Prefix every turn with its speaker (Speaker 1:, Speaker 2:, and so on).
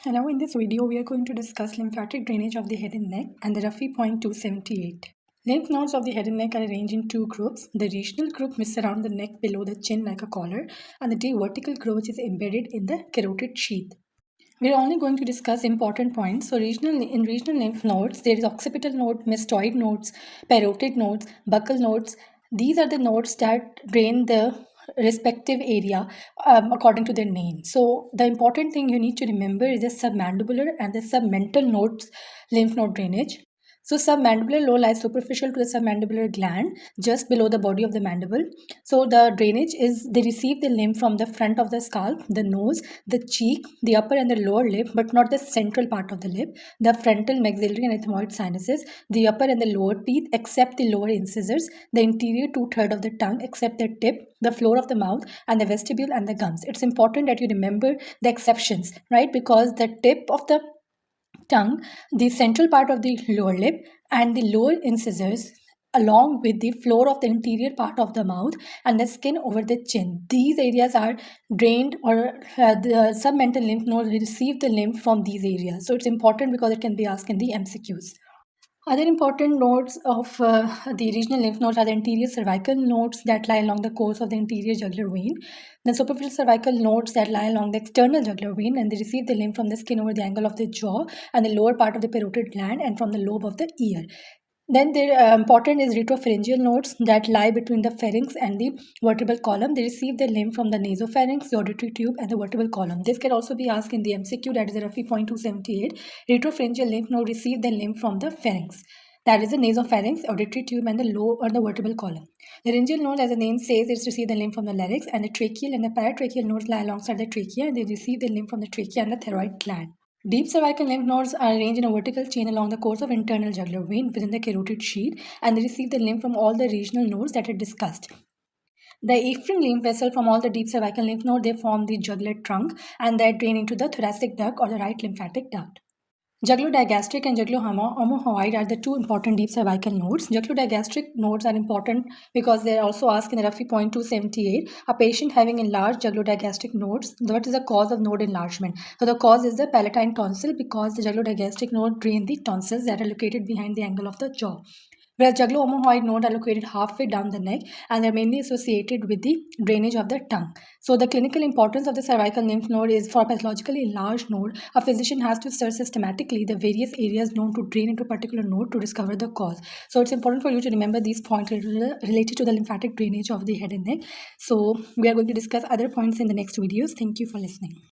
Speaker 1: And now in this video, we are going to discuss lymphatic drainage of the head and neck and the Ruffy point 278. Lymph nodes of the head and neck are arranged in two groups. The regional group which surround the neck below the chin like a collar, and the deep vertical group which is embedded in the carotid sheath. We are only going to discuss important points. So in regional lymph nodes, there is occipital node, mastoid nodes, parotid nodes, buccal nodes. These are the nodes that drain the respective area according to their name. So the important thing you need to remember is the submandibular and the submental nodes lymph node drainage. So submandibular low lies superficial to the submandibular gland just below the body of the mandible. So the drainage is they receive the lymph from the front of the scalp, the nose, the cheek, the upper and the lower lip, but not the central part of the lip, the frontal, maxillary and ethmoid sinuses, the upper and the lower teeth except the lower incisors, the interior two-thirds of the tongue except the tip, the floor of the mouth and the vestibule and the gums. It's important that you remember the exceptions, right? Because the tip of the tongue, the central part of the lower lip, and the lower incisors, along with the floor of the interior part of the mouth and the skin over the chin. These areas are drained, or the submental lymph nodes receive the lymph from these areas. So it's important because it can be asked in the MCQs. Other important nodes of the regional lymph nodes are the anterior cervical nodes that lie along the course of the anterior jugular vein, the superficial cervical nodes that lie along the external jugular vein, and they receive the lymph from the skin over the angle of the jaw and the lower part of the parotid gland and from the lobe of the ear. Then there important is retropharyngeal nodes that lie between the pharynx and the vertebral column. They receive the lymph from the nasopharynx, the auditory tube, and the vertebral column. This can also be asked in the MCQ, that is the Ruffy point 278. Retropharyngeal lymph node receive the lymph from the pharynx. That is the nasopharynx, auditory tube, and the low or the vertebral column. The laryngeal node, as the name says, is receive the lymph from the larynx, and the tracheal and the paratracheal nodes lie alongside the trachea, and they receive the lymph from the trachea and the thyroid gland. Deep cervical lymph nodes are arranged in a vertical chain along the course of internal jugular vein within the carotid sheath, and they receive the lymph from all the regional nodes that are discussed. The afferent lymph vessel from all the deep cervical lymph node, they form the jugular trunk, and they drain into the thoracic duct or the right lymphatic duct. Jugular-digastric and jugular-omohyoid are the two important deep cervical nodes. Jugular-digastric nodes are important because they are also asked in the Ruffy point 278. A patient having enlarged jugular-digastric nodes, what is the cause of node enlargement? So the cause is the palatine tonsil, because the jugular-digastric node drain the tonsils that are located behind the angle of the jaw. Whereas jugular-omohyoid nodes are located halfway down the neck, and they're mainly associated with the drainage of the tongue. So the clinical importance of the cervical lymph node is, for a pathologically enlarged node, a physician has to search systematically the various areas known to drain into a particular node to discover the cause. So it's important for you to remember these points related to the lymphatic drainage of the head and neck. So we are going to discuss other points in the next videos. Thank you for listening.